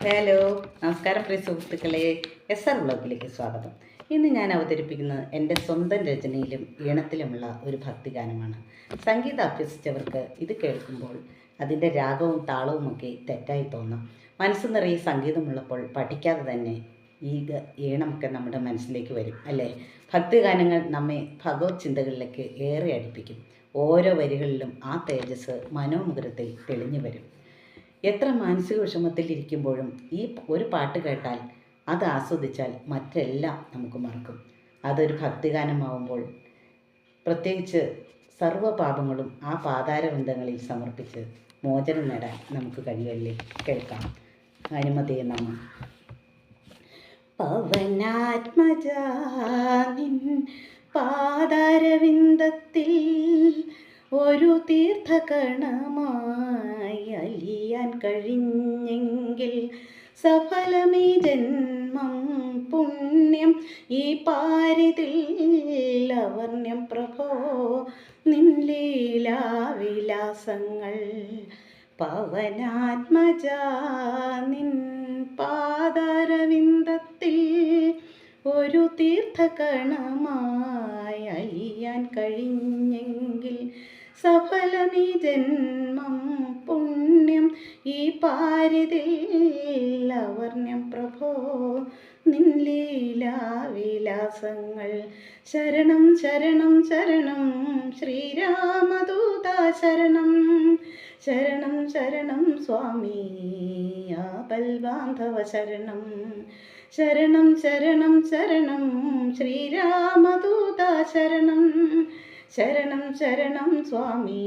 Hello, നമസ്കാരം പ്രിയ സുഹൃത്തുക്കളെ. SR വ്ളോഗിലേക്ക് സ്വാഗതം. ഇന്ന് ഞാൻ അവതരിപ്പിക്കുന്നത് എൻ്റെ സ്വന്തം രചനയിലും ഈണത്തിലുമുള്ള ഒരു ഭക്തിഗാനമാണ്. സംഗീതം അഭ്യസിച്ചവർക്ക് ഇത് കേൾക്കുമ്പോൾ അതിൻ്റെ രാഗവും താളവുമൊക്കെ തെറ്റായി തോന്നാം. മനസ്സ് നിറയെ സംഗീതമുള്ളപ്പോൾ പഠിക്കാതെ തന്നെ ഈ ഈണമൊക്കെ നമ്മുടെ മനസ്സിലേക്ക് വരും അല്ലേ? ഭക്തിഗാനങ്ങൾ നമ്മെ ഭഗവത് ചിന്തകളിലേക്ക് ഏറെ അടുപ്പിക്കും. ഓരോ വരികളിലും ആ തേജസ് മനോമുകുരത്തിൽ തെളിഞ്ഞു വരും. എത്ര മാനസിക വിഷമത്തിലിരിക്കുമ്പോഴും ഈ ഒരു പാട്ട് കേട്ടാൽ അത് ആസ്വദിച്ചാൽ മറ്റെല്ലാം നമുക്ക് മറക്കും. അതൊരു ഭക്തിഗാനമാവുമ്പോൾ പ്രത്യേകിച്ച് സർവ്വപാപങ്ങളും ആ പാതാരവൃന്ദങ്ങളിൽ സമർപ്പിച്ച് മോചനം നേടാൻ നമുക്ക് കഴിയുമല്ലേ? കേൾക്കാം. ഹനുമതേ നമഃ. പവനാത്മജാ നിൻ പാതാരവിന്ദത്തിൽ ഒരു തീർത്ഥകണമായി അലിയാൻ കഴിഞ്ഞെങ്കിൽ സഫലമീ ജന്മം പുണ്യം ഈ പാരിതിൽ ലവർണ്യം പ്രഭോ നിൻ ലീലാവിലാസങ്ങൾ. പവനാത്മജാ നിൻ പാദാരവിന്ദത്തിൽ ഒരു തീർത്ഥകണമായി അലിയാൻ കഴിഞ്ഞെങ്കിൽ സഫലമീ ജന്മം പുണ്യം ഈ പാരിതിൽ ലവർണ്യം പ്രഭോ നിൻ ലീലാവിലാസങ്ങൾ. ശരണം ശരണം ശരണം ശ്രീരാമദൂത ശരണം. ശരണം ശരണം സ്വാമി ആപൽബാന്ധവ ശരണം. ശരണം ശരണം ശരണം ശ്രീരാമദൂത ശരണം. ശരണം ശരണം സ്വാമി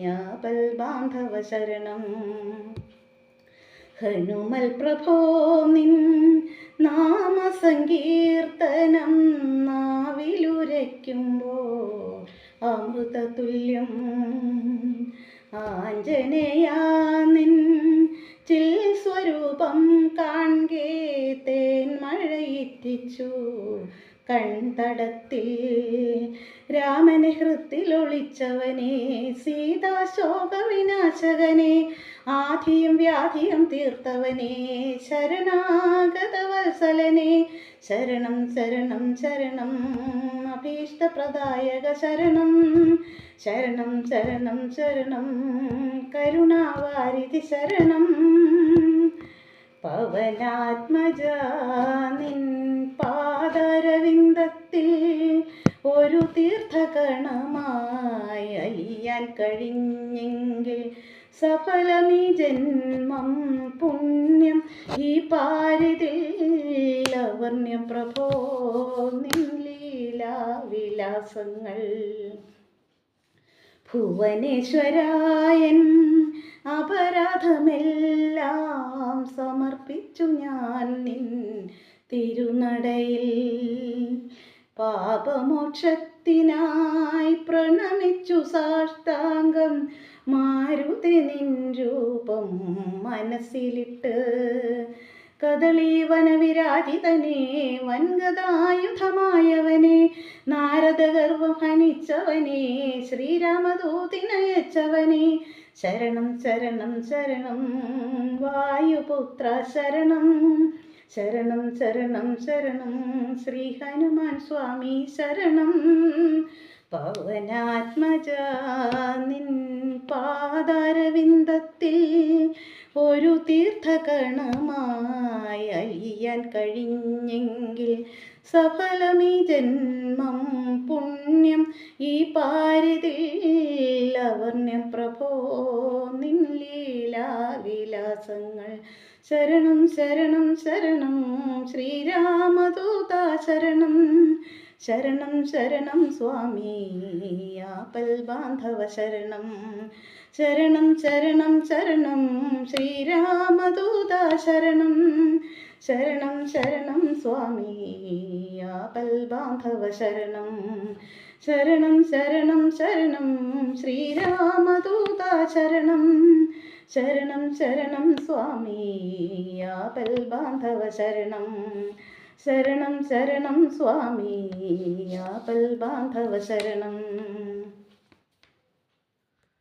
ആപൽബാന്ധവ ശരണം. ഹനുമൽ പ്രഭോ നിൻ നാമസങ്കീർത്തനം നാവിലുരയ്ക്കുമ്പോൾ അമൃതതുല്യം. ആഞ്ജനേയാ നിൻ ചിൽ സ്വരൂപം കാൺകേ തേന്മഴയിറ്റിച്ചു കൺതടത്തിൽ. രാമനെ ഹൃത്തിലൊളിച്ചവനെ സീതാശോക വിനാശകനെ ആധിയും വ്യാധിയും തീർത്തവനെ ശരണാഗത വത്സലനെ. ശരണം ശരണം ശരണം അഭീഷ്ടപ്രദായക ശരണം. ശരണം ശരണം ശരണം കരുണാവാരിധി ശരണം. പവനാത്മജാ നിൻ പാദാരവിന്ദത്തിൽ ഒരു തീർത്ഥകണമായി അലിയാൻ കഴിഞ്ഞെങ്കിൽ സഫലമീ ജന്മം പുണ്യം ഈ പാരിതിൽ ലവർണ്യം പ്രഭോ നിൻ ലീലാവിലാസങ്ങൾ. ഭുവനേശ്വരായൻ അപരാധമെല്ലാം സമർപ്പിച്ചു ഞാൻ നിൻ തിരുനടയിൽ. പാപമോക്ഷത്തിനായി പ്രണമിച്ചു സാഷ്ടാംഗം മാരുതി നിൻ രൂപം മനസ്സിലിട്ട്. കദളീവനവിരാജിതനെ വൻഗദായുധമായവനെ നാരദഗർവം ഹനിച്ചവനെ ശ്രീരാമദൂതിനയച്ചവനെ. ശരണം ശരണം ശരണം വായുപുത്ര ശരണം. ശരണം ശരണം ശരണം ശ്രീ ഹനുമാൻ സ്വാമി ശരണം. പവനാത്മജാ നിൻ പാദാരവിന്ദത്തിൽ ഒരു തീർത്ഥകണമായി അലിയാൻ കഴിഞ്ഞെങ്കിൽ സഫലമീ ജന്മം പുണ്യം ഈ പാരിതിൽ ലവർണ്യം പ്രഭോ നിൻ ലീലാവിലാസങ്ങൾ. ശരണം ശരണം ശരണം ശ്രീരാമദൂത ശരണം. ശരണം ശരണം സ്വാമി ആപൽബാന്ധവ ശരണം. ശരണം ശരണം ശരണം ശ്രീരാമദൂത ശരണം. ശരണം ശരണം സ്വാമി ആപൽബാന്ധവ ശരണം. ശരണം ശരണം ശരണം ശ്രീരാമദൂത ശരണം. ശരണം ശരണം സ്വാമി ആപൽബാന്ധവ ശരണം. ശരണം ശരണം സ്വാമി ആപൽബാന്ധവ ശരണം.